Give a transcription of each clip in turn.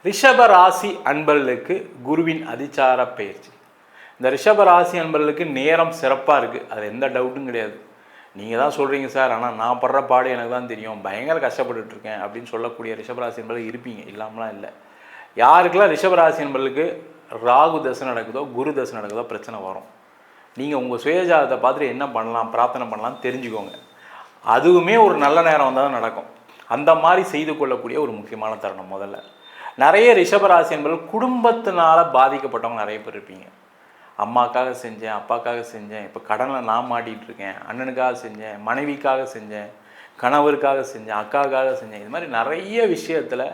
ரிஷப ராசி அன்பர்களுக்கு குருவின் அதிசார பயிற்சி. இந்த ரிஷப ராசி அன்பர்களுக்கு நேரம் சிறப்பாக இருக்குது, அது எந்த டவுட்டும் கிடையாது. நீங்கள் தான் சொல்கிறீங்க சார், ஆனால் நான் படுற பாடு எனக்கு தான் தெரியும், பயங்கர கஷ்டப்பட்டுருக்கேன் அப்படின்னு சொல்லக்கூடிய ரிஷபராசி என்பர்கள் இருப்பீங்க, இல்லாமலாம் இல்லை. யாருக்கெல்லாம் ரிஷபராசி என்பர்களுக்கு ராகு தசை நடக்குதோ குரு தசை நடக்குதோ பிரச்சனை வரும். நீங்கள் உங்கள் சுயஜாதத்தை பார்த்துட்டு என்ன பண்ணலாம், பிரார்த்தனை பண்ணலாம் தெரிஞ்சுக்கோங்க. அதுவுமே ஒரு நல்ல நேரம் வந்தால் தான் நடக்கும். அந்த மாதிரி செய்து கொள்ளக்கூடிய ஒரு முக்கியமான தருணம். முதல்ல நிறைய ரிஷபராசி என்பர்கள் குடும்பத்தினால் பாதிக்கப்பட்டவங்க நிறைய பேர் இருப்பீங்க. அம்மாக்காக செஞ்சேன், அப்பாக்காக செஞ்சேன், இப்போ கடனில் நான் மாட்டிகிட்டு இருக்கேன், அண்ணனுக்காக செஞ்சேன், மனைவிக்காக செஞ்சேன், கணவருக்காக செஞ்சேன், அக்காவுக்காக செஞ்சேன். இது மாதிரி நிறைய விஷயத்தில்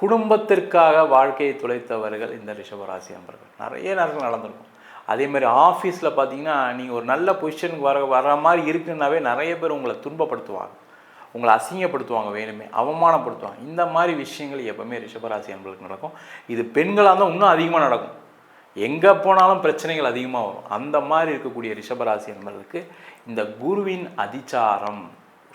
குடும்பத்திற்காக வாழ்க்கையை துளைத்தவர்கள் இந்த ரிஷபராசி நண்பர்கள் நிறைய நேரங்கள் நடந்திருக்கும். அதே மாதிரி ஆஃபீஸில் பார்த்தீங்கன்னா நீங்கள் ஒரு நல்ல பொசிஷனுக்கு வர மாதிரி இருக்குன்னாவே நிறைய பேர் உங்களை துன்பப்படுத்துவாங்க, உங்களை அசிங்கப்படுத்துவாங்க, வேணுமே அவமானப்படுத்துவாங்க. இந்த மாதிரி விஷயங்கள் எப்போவுமே ரிஷபராசி நண்பர்களுக்கு நடக்கும். இது பெண்களாக இருந்தால் இன்னும் அதிகமாக நடக்கும். எங்கே போனாலும் பிரச்சனைகள் அதிகமாக வரும். அந்த மாதிரி இருக்கக்கூடிய ரிஷபராசி என்பதற்கு இந்த குருவின் அதிசாரம்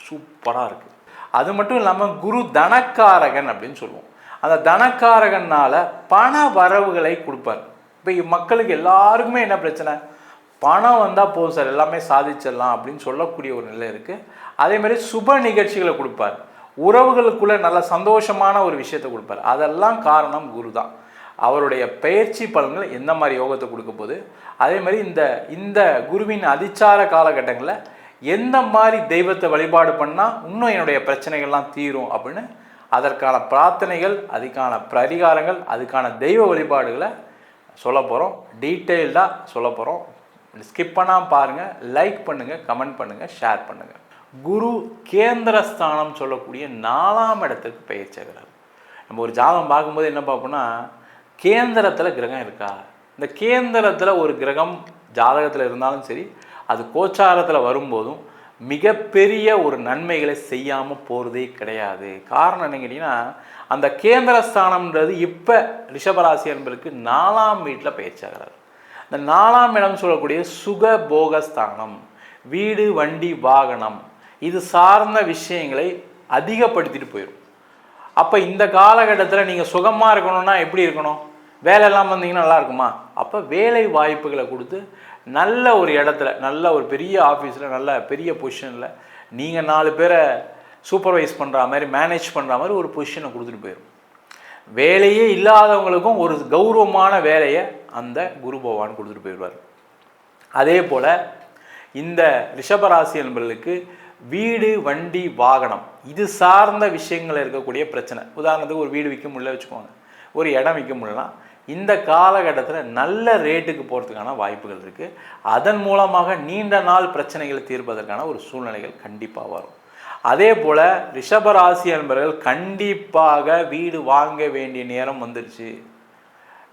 சூப்பராக இருக்குது. அது மட்டும் இல்லாமல் குரு தனக்காரகன் அப்படின்னு சொல்லுவோம். அந்த தனக்காரகனால் பண வரவுகளை கொடுப்பார். இப்போ மக்களுக்கு எல்லாருக்குமே என்ன பிரச்சனை, பணம் வந்தால் போதும் சார், எல்லாமே சாதிச்சிடலாம் அப்படின்னு சொல்லக்கூடிய ஒரு நிலை இருக்குது. அதே மாதிரி சுப நிகழ்ச்சிகளை கொடுப்பார், உறவுகளுக்குள்ளே நல்ல சந்தோஷமான ஒரு விஷயத்தை கொடுப்பார். அதெல்லாம் காரணம் குரு தான். அவருடைய பயிற்சி பலன்கள் எந்த மாதிரி யோகத்தை கொடுக்க போகுது, அதே மாதிரி இந்த குருவின் அதிசார காலகட்டங்களில் எந்த மாதிரி தெய்வத்தை வழிபாடு பண்ணால் இன்னும் என்னுடைய பிரச்சனைகள்லாம் தீரும் அப்படின்னு அதற்கான பிரார்த்தனைகள், அதுக்கான பரிகாரங்கள், அதுக்கான தெய்வ வழிபாடுகளை சொல்ல போகிறோம். டீட்டெயில்டாக சொல்ல போகிறோம். ஸ்கிப் பண்ணாமல் பாருங்கள், லைக் பண்ணுங்கள், கமெண்ட் பண்ணுங்கள், ஷேர் பண்ணுங்கள். குரு கேந்திரஸ்தானம் சொல்லக்கூடிய 4ஆம் இடத்துக்கு பயிற்சியாகிறார். நம்ம ஒரு ஜாதகம் பார்க்கும்போது என்ன பார்ப்போம்னா, கேந்திரத்தில் கிரகம் இருக்கா, இந்த கேந்திரத்தில் ஒரு கிரகம் ஜாதகத்தில் இருந்தாலும் சரி, அது கோச்சாரத்தில் வரும்போதும் மிகப்பெரிய ஒரு நன்மைகளை செய்யாமல் போகிறதே கிடையாது. காரணம் என்ன கேட்டிங்கன்னா, அந்த கேந்திரஸ்தானம்ன்றது இப்போ ரிஷபராசி என்பதற்கு 4ஆம் வீட்டில் பயிற்சியாகிறார். இந்த 4ஆம் இடம் சொல்லக்கூடிய சுகபோகஸ்தானம், வீடு வண்டி வாகனம் இது சார்ந்த விஷயங்களை அதிகப்படுத்திட்டு போயிடும். அப்போ இந்த காலகட்டத்தில் நீங்கள் சுகமாக இருக்கணும்னா எப்படி இருக்கணும், வேலை இல்லாமல் வந்தீங்கன்னா நல்லா இருக்குமா? அப்போ வேலை வாய்ப்புகளை கொடுத்து நல்ல ஒரு இடத்துல, நல்ல ஒரு பெரிய ஆஃபீஸில், நல்ல பெரிய பொசிஷனில் நீங்கள் 4 பேரை சூப்பர்வைஸ் பண்ணுற மாதிரி, மேனேஜ் பண்ணுற மாதிரி ஒரு பொசிஷனை கொடுத்துட்டு போயிடும். வேலையே இல்லாதவங்களுக்கும் ஒரு கௌரவமான வேலையை அந்த குரு பகவான் கொடுத்துட்டு போயிடுவார். அதே போல் இந்த ரிஷபராசி என்பவர்களுக்கு வீடு வண்டி வாகனம் இது சார்ந்த விஷயங்கள் இருக்கக்கூடிய பிரச்சனை. உதாரணத்துக்கு ஒரு வீடு விற்க முடியல வச்சுக்கோங்க, ஒரு இடம் விற்க முடியலாம். இந்த காலகட்டத்தில் நல்ல ரேட்டுக்கு போகிறதுக்கான வாய்ப்புகள் இருக்குது. அதன் மூலமாக நீண்ட நாள் பிரச்சனைகளை தீர்ப்பதற்கான ஒரு சூழ்நிலைகள் கண்டிப்பாக வரும். அதே போல் ரிஷபராசி என்பவர்கள் கண்டிப்பாக வீடு வாங்க வேண்டிய நேரம் வந்துருச்சு.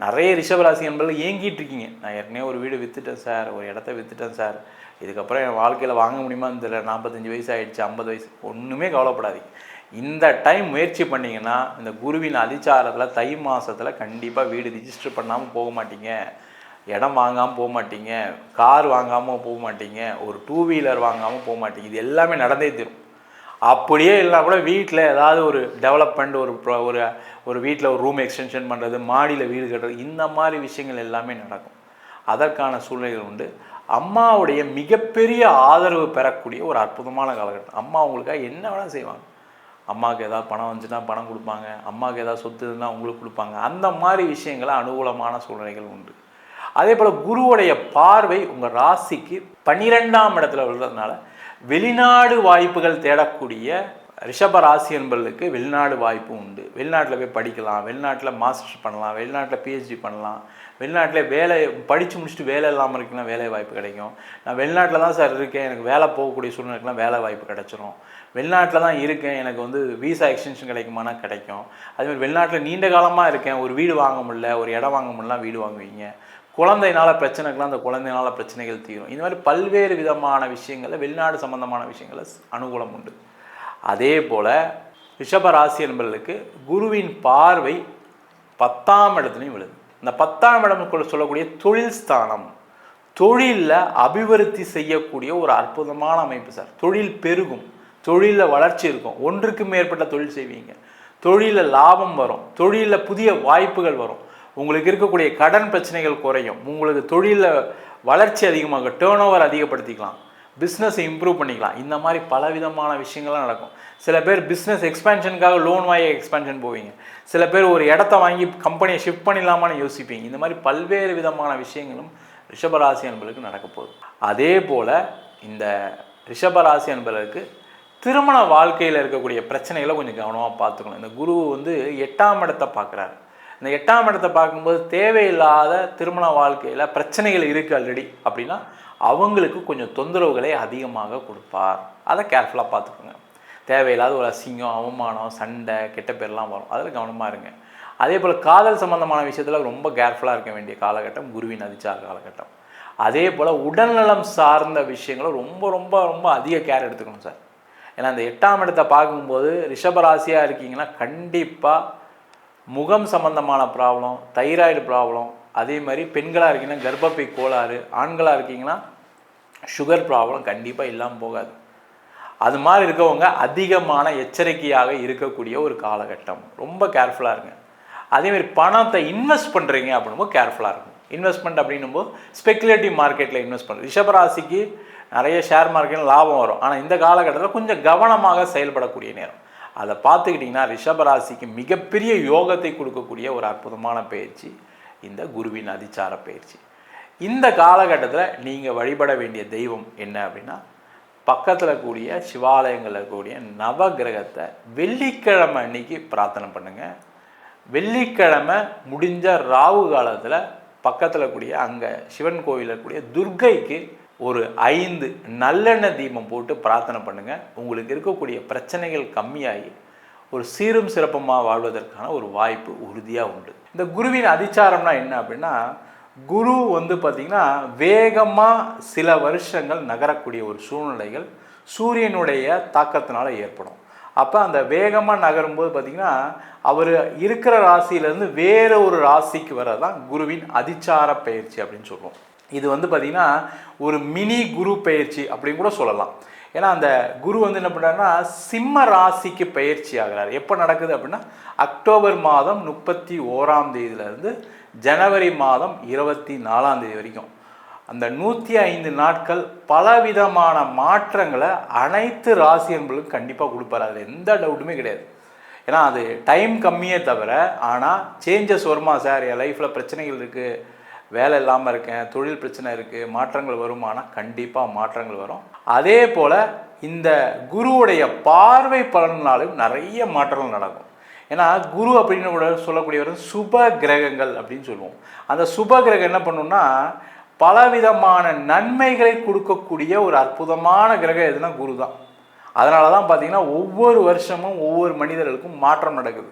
நிறைய ரிஷபராசி என்பவர்கள் ஏங்கிட்டு இருக்கீங்க, நான் ஏற்கனவே ஒரு வீடு விற்றுட்டேன் சார், ஒரு இடத்த விற்றுட்டேன் சார், இதுக்கப்புறம் என் வாழ்க்கையில் வாங்க முடியுமான்னு தெரியல, 45 வயசு ஆகிடுச்சு, 50 வயசு, ஒன்றுமே கவலைப்படாதீங்க. இந்த டைம் முயற்சி பண்ணிங்கன்னா இந்த குருவின் அதிசாரத்தில் தை மாதத்தில் கண்டிப்பாக வீடு ரிஜிஸ்டர் பண்ணாமல் போக மாட்டீங்க, இடம் வாங்காமல் போக மாட்டீங்க, கார் வாங்காமல் போக மாட்டீங்க, ஒரு 2 வீலர் வாங்காமல் போக மாட்டீங்க. இது எல்லாமே நடந்தே தரும். அப்படியே இல்லைனா கூட வீட்டில் ஏதாவது ஒரு டெவலப்மெண்ட், ஒரு வீட்டில் ஒரு ரூம் எக்ஸ்டென்ஷன் பண்ணுறது, மாடியில் வீடு கட்டுறது, இந்த மாதிரி விஷயங்கள் எல்லாமே நடக்கும். அதற்கான சூழ்நிலைகள் உண்டு. அம்மாவுடைய மிகப்பெரிய ஆதரவு பெறக்கூடிய ஒரு அற்புதமான காலகட்டம். அம்மா உங்களுக்காக என்ன வேணால் செய்வாங்க. அம்மாவுக்கு ஏதாவது பணம் வந்துச்சுன்னா பணம் கொடுப்பாங்க, அம்மாவுக்கு ஏதாவது சொத்து இருந்தால் உங்களுக்கு கொடுப்பாங்க. அந்த மாதிரி விஷயங்களை அனுகூலமான சூழ்நிலைகள் உண்டு. அதே போல் குருவுடைய பார்வை உங்கள் ராசிக்கு 12ஆம் இடத்துல விழுறதுனால வெளிநாடு வாய்ப்புகள் தேடக்கூடிய ரிஷப ராசி என்பவர்களுக்கு வெளிநாடு வாய்ப்பு உண்டு. வெளிநாட்டில் போய் படிக்கலாம், வெளிநாட்டில் மாஸ்டர் பண்ணலாம், வெளிநாட்டில் பிஹெச்டி பண்ணலாம், வெளிநாட்டில் வேலை படித்து முடிச்சுட்டு வேலை இல்லாமல் இருக்குன்னா வேலை வாய்ப்பு கிடைக்கும். நான் வெளிநாட்டில் தான் சார் இருக்கேன், எனக்கு வேலை போகக்கூடிய சூழ்நிலைக்கெலாம் வேலை வாய்ப்பு கிடைச்சிரும். வெளிநாட்டில் தான் இருக்கேன், எனக்கு வந்து விசா எக்ஸ்டென்ஷன் கிடைக்குமானா கிடைக்கும். அதேமாதிரி வெளிநாட்டில் நீண்ட காலமாக இருக்கேன், ஒரு வீடு வாங்க முடியல, ஒரு இடம் வாங்க முடியலாம், வீடு வாங்குவீங்க. குழந்தைனால பிரச்சனைக்கெலாம் அந்த குழந்தைனால பிரச்சனைகள் தீரும். இந்த மாதிரி பல்வேறு விதமான விஷயங்களில் வெளிநாடு சம்பந்தமான விஷயங்களில் அனுகூலம் உண்டு. அதே போல் ரிஷபராசி என்பவர்களுக்கு குருவின் பார்வை 10ஆம் இடத்துலையும் விழுது. இந்த 10ஆம் இடம் சொல்லக்கூடிய தொழில் ஸ்தானம், தொழிலில் அபிவிருத்தி செய்யக்கூடிய ஒரு அற்புதமான அமைப்பு சார். தொழில் பெருகும், தொழிலில் வளர்ச்சி இருக்கும், ஒன்றுக்கு மேற்பட்ட தொழில் செய்வீங்க. தொழிலில் லாபம் வரும், தொழிலில் புதிய வாய்ப்புகள் வரும், உங்களுக்கு இருக்கக்கூடிய கடன் பிரச்சனைகள் குறையும், உங்களுக்கு தொழிலில் வளர்ச்சி அதிகமாக, டேர்ன் ஓவர் அதிகப்படுத்திக்கலாம், பிஸ்னஸை இம்ப்ரூவ் பண்ணிக்கலாம். இந்த மாதிரி பலவிதமான விஷயங்கள்லாம் நடக்கும். சில பேர் பிஸ்னஸ் எக்ஸ்பேன்ஷனுக்காக லோன் வாங்கி எக்ஸ்பேன்ஷன் போவீங்க. சில பேர் ஒரு இடத்த வாங்கி கம்பெனியை ஷிஃப்ட் பண்ணிடலாமான்னு யோசிப்பீங்க. இந்த மாதிரி பல்வேறு விதமான விஷயங்களும் ரிஷபராசி அன்பர்களுக்கு நடக்க போகுது. அதே போல் இந்த ரிஷபராசி அன்பர்களுக்கு திருமண வாழ்க்கையில் இருக்கக்கூடிய பிரச்சனைகளை கொஞ்சம் கவனமாக பார்த்துக்கணும். இந்த குரு 8ஆம் இடத்தை பார்க்குறாரு. இந்த 8ஆம் இடத்தை பார்க்கும்போது தேவையில்லாத திருமண வாழ்க்கையில் பிரச்சனைகள் இருக்குது ஆல்ரெடி அப்படின்னா அவங்களுக்கு கொஞ்சம் தொந்தரவுகளை அதிகமாக கொடுப்பார். அதை கேர்ஃபுல்லாக பார்த்துக்கோங்க. தேவையில்லாத ஒரு அசிங்கம், அவமானம், சண்டை, கெட்ட பேர்லாம் வரும். அதில் கவனமாக இருங்க. அதே போல் காதல் சம்பந்தமான விஷயத்தில் ரொம்ப கேர்ஃபுல்லாக இருக்க வேண்டிய காலகட்டம் குருவின் அதிச்சார காலகட்டம். அதே போல் உடல்நலம் சார்ந்த விஷயங்களை ரொம்ப ரொம்ப ரொம்ப அதிக கேர் எடுத்துக்கணும் சார். ஏன்னா இந்த 8ஆம் இடத்தை பார்க்கும்போது ரிஷபராசியாக இருக்கீங்கன்னா கண்டிப்பாக முகம் சம்பந்தமான ப்ராப்ளம், தைராய்டு ப்ராப்ளம், அதே மாதிரி பெண்களாக இருக்கீங்கன்னா கர்ப்பப்பை கோளாறு, ஆண்களாக இருக்கீங்கன்னா சுகர் ப்ராப்ளம் கண்டிப்பாக இல்லாமல் போகாது. அது மாதிரி இருக்கவங்க அதிகமான எச்சரிக்கையாக இருக்கக்கூடிய ஒரு காலகட்டம். ரொம்ப கேர்ஃபுல்லாக இருங்க. அதேமாதிரி பணத்தை இன்வெஸ்ட் பண்ணுறீங்க அப்படின்போது கேர்ஃபுல்லாக இருக்கும். இன்வெஸ்ட்மெண்ட் அப்படின்னும்போது ஸ்பெக்குலேட்டிவ் மார்க்கெட்டில் இன்வெஸ்ட் பண்ணுறது. ரிஷபராசிக்கு நிறைய ஷேர் மார்க்கெட்டில் லாபம் வரும். ஆனால் இந்த காலகட்டத்தில் கொஞ்சம் கவனமாக செயல்படக்கூடிய நேரம். அதை பார்த்துக்கிட்டிங்கன்னா ரிஷபராசிக்கு மிகப்பெரிய யோகத்தை கொடுக்கக்கூடிய ஒரு அற்புதமான பயிற்சி இந்த குருவின் அதிச்சார பயிற்சி. இந்த காலகட்டத்தில் நீங்கள் வழிபட வேண்டிய தெய்வம் என்ன அப்படின்னா, பக்கத்தில் கூடிய சிவாலயங்களில் கூடிய நவகிரகத்தை வெள்ளிக்கிழமை அன்னைக்கு பிரார்த்தனை பண்ணுங்கள். வெள்ளிக்கிழமை முடிஞ்ச ராகு காலத்தில் பக்கத்தில் கூடிய அங்கே சிவன் கோயிலில் கூடிய துர்க்கைக்கு ஒரு 5 நல்லெண்ணெய் தீபம் போட்டு பிரார்த்தனை பண்ணுங்கள். உங்களுக்கு இருக்கக்கூடிய பிரச்சனைகள் கம்மியாகி ஒரு சீரும் சிறப்புமாக வாழ்வதற்கான ஒரு வாய்ப்பு உறுதியாக உண்டு. இந்த குருவின் அதிச்சாரம்னா என்ன அப்படின்னா, குரு பார்த்திங்கன்னா வேகமாக சில வருஷங்கள் நகரக்கூடிய ஒரு சூழ்நிலைகள் சூரியனுடைய தாக்கத்தினால ஏற்படும். அப்போ அந்த வேகமாக நகரும்போது பார்த்திங்கன்னா அவர் இருக்கிற ராசியிலேருந்து வேறு ஒரு ராசிக்கு வரதான் குருவின் அதிச்சார பயிற்சி அப்படின்னு சொல்லுவோம். இது பார்த்திங்கன்னா ஒரு மினி குரு பயிற்சி அப்படின்னு கூட சொல்லலாம். ஏன்னா அந்த குரு என்ன பண்ணுறாருன்னா சிம்ம ராசிக்கு பயிற்சி ஆகிறார். எப்போ நடக்குது அப்படின்னா அக்டோபர் மாதம் 31ஆம் தேதியிலேருந்து ஜனவரி மாதம் 24ஆம் தேதி வரைக்கும் அந்த 105 நாட்கள் பலவிதமான மாற்றங்களை அனைத்து ராசி என்பர்களுக்கும் கண்டிப்பாக கொடுப்பார். அதில் எந்த டவுட்டுமே கிடையாது. ஏன்னா அது டைம் கம்மியே தவிர, ஆனால் சேஞ்சஸ் வருமா சார், என் லைஃப்பில் பிரச்சனைகள் இருக்குது, வேலை இல்லாமல் இருக்கேன், தொழில் பிரச்சனை இருக்குது, மாற்றங்கள் வருமானா கண்டிப்பாக மாற்றங்கள் வரும். அதே போல் இந்த குருவுடைய பார்வை பலனாலும் நிறைய மாற்றங்கள் நடக்கும். ஏன்னா குரு அப்படின்னு கூட சொல்லக்கூடியவர் சுப கிரகங்கள் அப்படின்னு சொல்லுவோம். அந்த சுப கிரகம் என்ன பண்ணுன்னா பலவிதமான நன்மைகளை கொடுக்கக்கூடிய ஒரு அற்புதமான கிரகம் எதுனா குரு தான். அதனால தான் பார்த்தீங்கன்னா ஒவ்வொரு வருஷமும் ஒவ்வொரு மனிதர்களுக்கும் மாற்றம் நடக்குது.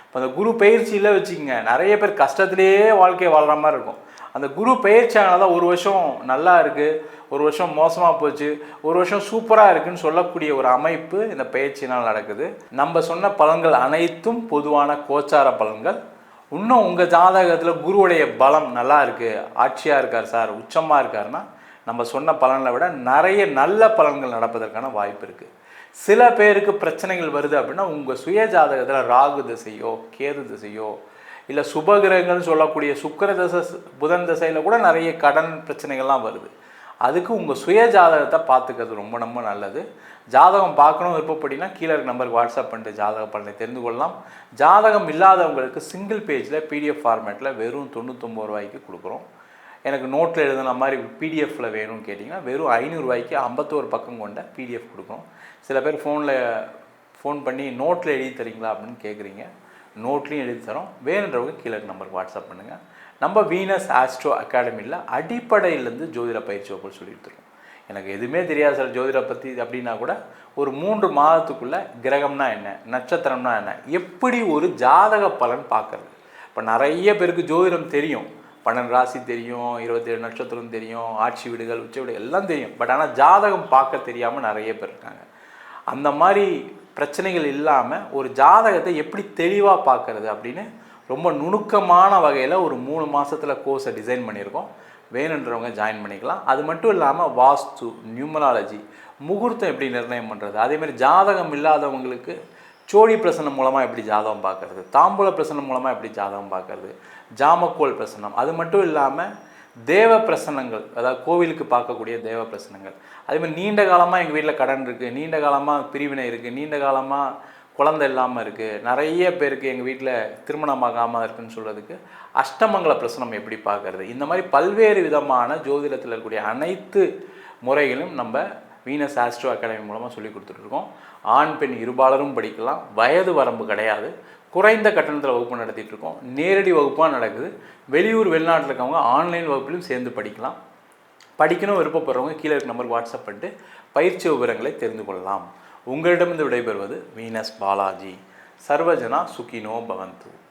இப்போ அந்த குரு பயிற்சியில் வச்சுக்கோங்க, நிறைய பேர் கஷ்டத்திலேயே வாழ்க்கையை வாழ்கிற மாதிரி இருக்கும். அந்த குரு பயிற்சியானதாக தான் ஒரு வருஷம் நல்லா இருக்குது, ஒரு வருஷம் மோசமாக போச்சு, ஒரு வருஷம் சூப்பராக இருக்குதுன்னு சொல்லக்கூடிய ஒரு அமைப்பு இந்த பயிற்சினால் நடக்குது. நம்ம சொன்ன பலன்கள் அனைத்தும் பொதுவான கோச்சார பலன்கள். இன்னும் உங்கள் ஜாதகத்தில் குருவுடைய பலம் நல்லா இருக்குது, ஆட்சியாக இருக்கார் சார், உச்சமாக இருக்காருன்னா நம்ம சொன்ன பலனை விட நிறைய நல்ல பலன்கள் நடப்பதற்கான வாய்ப்பு இருக்குது. சில பேருக்கு பிரச்சனைகள் வருது அப்படின்னா உங்கள் சுய ஜாதகத்தில் ராகு திசையோ கேது திசையோ இல்லை சுபகிரகங்கள்னு சொல்லக்கூடிய சுக்கிர தசை புதன் தசையில் கூட நிறைய கடன் பிரச்சனைகள்லாம் வருது. அதுக்கு உங்கள் சுய ஜாதகத்தை பார்த்துக்கிறது ரொம்ப ரொம்ப நல்லது. ஜாதகம் பார்க்கணும் விருப்பப்படினா கீழே இருக்க நம்பருக்கு வாட்ஸ்அப் பண்ணிட்டு ஜாதக பலனை தெரிந்து கொள்ளலாம். ஜாதகம் இல்லாதவங்களுக்கு சிங்கிள் பேஜில் பிடிஎஃப் ஃபார்மேட்டில் வெறும் 99 ரூபாய்க்கு கொடுக்குறோம். எனக்கு நோட்டில் எழுதுன மாதிரி பிடிஎஃப்பில் வேணும்னு கேட்டிங்கன்னா வெறும் 500 ரூபாய்க்கு 51 பக்கம் கொண்ட பிடிஎஃப் கொடுக்குறோம். சில பேர் ஃபோன் பண்ணி நோட்டில் எழுதி தரீங்களா அப்படின்னு கேட்குறீங்க. நோட்லேயும் எழுதி தரோம். வேணுன்றவங்க கீழே நம்பருக்கு வாட்ஸ்அப் பண்ணுங்கள். நம்ம வீனஸ் ஆஸ்ட்ரோ அகாடமியில் அடிப்படையிலேருந்து ஜோதிட பயிற்சி வகுப்பு சொல்லிட்டு இருக்கோம். எனக்கு எதுவுமே தெரியாது சார் ஜோதிட பற்றி அப்படின்னா கூட ஒரு 3 மாதத்துக்குள்ளே கிரகம்னா என்ன, நட்சத்திரம்னா என்ன, எப்படி ஒரு ஜாதக பலன் பார்க்குறது. இப்போ நிறைய பேருக்கு ஜோதிடம் தெரியும், 12 ராசி தெரியும், 27 நட்சத்திரம் தெரியும், ஆட்சி வீடுகள் உச்ச வீடுகள் எல்லாம் தெரியும். பட் ஆனால் ஜாதகம் பார்க்க தெரியாமல் நிறைய பேர் இருக்காங்க. அந்த மாதிரி பிரச்சனைகள் இல்லாமல் ஒரு ஜாதகத்தை எப்படி தெளிவாக பார்க்குறது அப்படின்னு ரொம்ப நுணுக்கமான வகையில் ஒரு 3 மாதத்தில் கோர்ஸை டிசைன் பண்ணியிருக்கோம். வேணுன்றவங்க ஜாயின் பண்ணிக்கலாம். அது மட்டும் இல்லாமல் வாஸ்து, நியூமராலஜி, முகூர்த்தம் எப்படி நிர்ணயம் பண்ணுறது, அதேமாதிரி ஜாதகம் இல்லாதவங்களுக்கு சோழி பிரசனம் மூலமாக எப்படி ஜாதகம் பார்க்கறது, தாம்பூல பிரசனம் மூலமாக எப்படி ஜாதகம் பார்க்கறது, ஜாமக்கோல் பிரசனம், அது மட்டும் இல்லாமல் தேவ பிரசனங்கள், அதாவது கோவிலுக்கு பார்க்கக்கூடிய தேவ பிரசனங்கள். அதேமாதிரி நீண்ட காலமாக எங்கள் வீட்டில் கடன் இருக்குது, நீண்ட காலமாக பிரிவினை இருக்குது, நீண்ட காலமாக குழந்தை இல்லாமல் இருக்குது, நிறைய பேருக்கு எங்கள் வீட்டில் திருமணமாகாமல் இருக்குதுன்னு சொல்கிறதுக்கு அஷ்டமங்கல பிரசனம் எப்படி பார்க்கறது, இந்த மாதிரி பல்வேறு விதமான ஜோதிடத்தில் இருக்கக்கூடிய அனைத்து முறைகளும் நம்ம வீனஸ் ஆஸ்ட்ரோ அகாடமி மூலமாக சொல்லி கொடுத்துட்ருக்கோம். ஆண் பெண் இருபாலரும் படிக்கலாம், வயது வரம்பு கிடையாது, குறைந்த கட்டணத்தில் வகுப்பு நடத்திட்டு இருக்கோம். நேரடி வகுப்பாக நடக்குது. வெளியூர் வெளிநாட்டில் இருக்கவங்க ஆன்லைன் வகுப்பிலும் சேர்ந்து படிக்கலாம். படிக்கணும் விருப்பப்படுறவங்க கீழே இருக்க நம்பருக்கு வாட்ஸ்அப் பண்ணிட்டு பயிற்சி விவரங்களை தெரிந்து கொள்ளலாம். உங்களிடமிருந்து விடைபெறுவது வீனஸ் பாலாஜி. சர்வஜனா சுகினோ பவந்து.